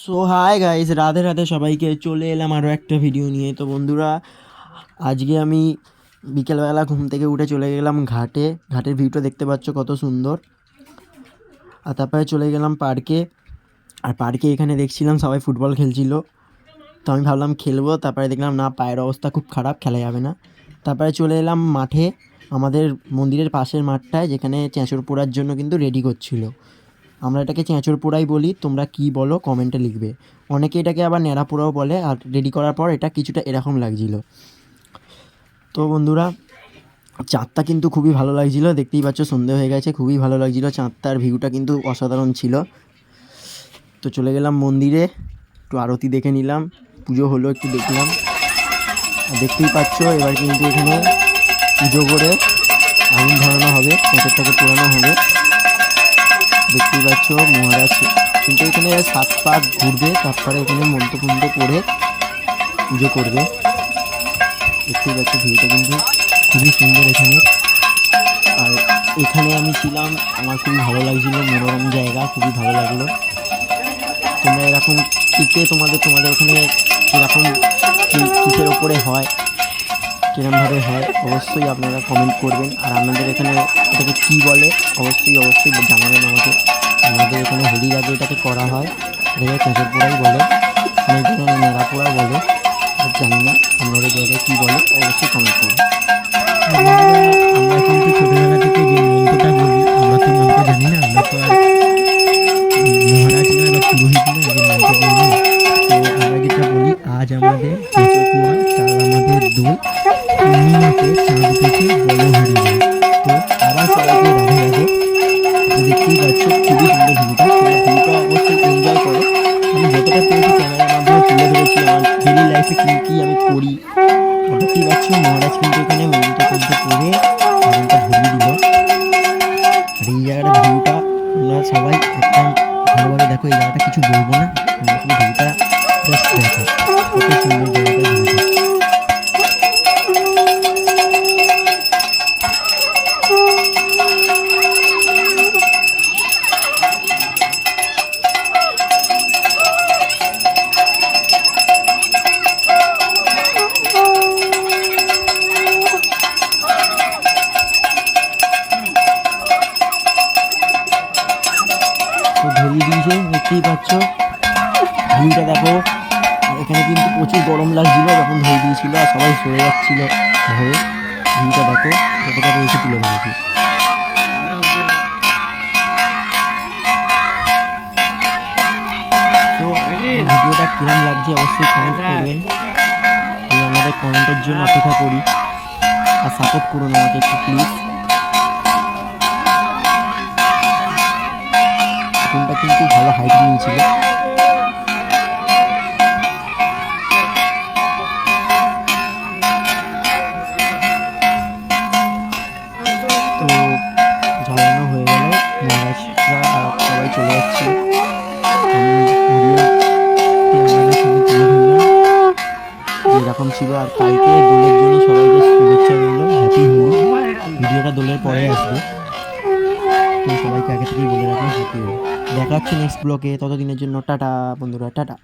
So hi guys, Radhe Radhe সবাইকে। চলে এলাম আরও একটা ভিডিও নিয়ে। তো বন্ধুরা, আজকে আমি বিকেলবেলা ঘুম থেকে উঠে চলে গেলাম ঘাটে। ঘাটের ভিউটা দেখতে পাচ্ছ কত সুন্দর। আর তারপরে চলে গেলাম পার্কে। আর পার্কে এখানে দেখছিলাম সবাই ফুটবল খেলছিল। তো আমি ভাবলাম খেলবো, তারপরে দেখলাম না, পায়ের অবস্থা খুব খারাপ, খেলা যাবে না। তারপরে চলে এলাম মাঠে, আমাদের মন্দিরের পাশের মাঠটায়, যেখানে চেঁচড় পোড়ার জন্য কিন্তু রেডি করছিল। আমরা এটাকে চেঁচড় পোড়াই বলি, তোমরা কি বলো কমেন্টে লিখবে। অনেকে এটাকে আবার ন্যাড়া পোড়াও বলে। আর রেডি করার পর এটা কিছুটা এরকম লাগছিল। তো বন্ধুরা, চাঁদটা কিন্তু খুবই ভালো লাগছিল, দেখতেই পাচ্ছ সন্ধে হয়ে গেছে, খুবই ভালো লাগছিল চাঁদটার ভিউটা কিন্তু অসাধারণ ছিল। তো চলে গেলাম মন্দিরে, একটু আরতি দেখে নিলাম, পুজো হলো একটু দেখলাম। আর দেখতেই পাচ্ছ এবার কিন্তু এখানে পুজো করে আগুন ধরানো হবে, চেঁচড়টাকে পোড়ানো হবে। দেখতেই পাচ্ছ মহারাজ কিন্তু এখানে 7 পাক ঘুরবে, তারপরে এখানে মন্ত্র করে পুজো করবে। দেখতেই পাচ্ছ ভিউটা কিন্তু খুবই সুন্দর এখানে। আর এখানে আমি ছিলাম, আমার খুবই ভালো লাগছিল, মনোরম জায়গা, খুবই ভালো লাগলো। তোমরা এরকম কে তোমাদের ওখানে কীরকম কিসের ওপরে হয়, কীরমভাবে হয়, অবশ্যই আপনারা কমেন্ট করবেন। আর আপনাদের এখানে এটাকে কী বলে অবশ্যই জানাবেন আমাকে। আমাদের এখানে হোলি আগে এটাকে করা হয়, এটাকে চেঁচড় পোড়াই বলে, অনেক জায়গায় ন্যাড়া পোড়া বলে। আর জানি না আপনাদের জায়গায় কী বলে, অবশ্যই কমেন্ট করুন। আমরা কিন্তু ছোটোবেলা থেকে যে মন্ত্রটা বলি, আমরা তো মন্ত্র জানি না, আমরা তো আর মহারাজ নয় বা পুরোহিত নয় যে মন্ত্র বলবো। তো আমরা যেটা বলি, আজ আমাদের চেঁচড় পোড়া, কাল আমাদের দোল, পূর্ণিমাতে চাঁদ উঠেছে বলো হরি বল। তো আবার সবাইকে রাধে রাধে। তো দেখতেই পাচ্ছ খুবই সুন্দর ভিউটা, তোমরা ভিউটা অবশ্যই এনজয় করো। আমি যতটা পেরেছি ক্যামেরার মাধ্যমে তুলে ধরেছি আমার ডেলি লাইফে কী কী আমি করি। দেখতেই পাচ্ছ মহারাজ কিন্তু এখানে মন্ত্র করে আগুনটা ধরিয়ে দিল। আর এই জায়গাটা ভিউটা তোমরা সবাই একদম ভালোভাবে দেখো। এই জায়গাটা কিছু বলবো না, তোমরা শুধু ভিউটা জাস্ট দেখো, কত সুন্দর জায়গাটা ভিউটা। তো ধরিয়ে দিয়েছে, দেখতেই পাচ্ছ ভিউটা দেখো। এখানে কিন্তু প্রচুর গরম লাগছিল যখন ধরিয়ে দিয়েছিল, আর সবাই সরে যাচ্ছিল ভয়ে। ভিউটা দেখো, যতটা রয়েছে তুলে ধরেছি। তো ভিডিওটা কিরম লাগছে অবশ্যই কমেন্ট করবেন। আমি আমাদের কমেন্টের জন্য অপেক্ষা করি, আর সাপোর্ট করুন আমাকে একটু প্লিজ। আগুনটা কিন্তু ভালো হাইট নিয়েছিল। তো ঝালানো হয়ে গেল, মহারাজরা আর সবাই চলে যাচ্ছে। যেরকম ছিল। আর কালকে দোলের জন্য সবাইকে শুভেচ্ছা রইল, হ্যাপি হোলি। ভিডিওটা দোলের পরে আসবে, তো সবাইকে আগে থেকেই বলে রাখলাম হ্যাপি হোলি। দেখা হচ্ছে নেক্সট ব্লগে, ততদিনের জন্য টাটা বন্ধুরা, টাটা।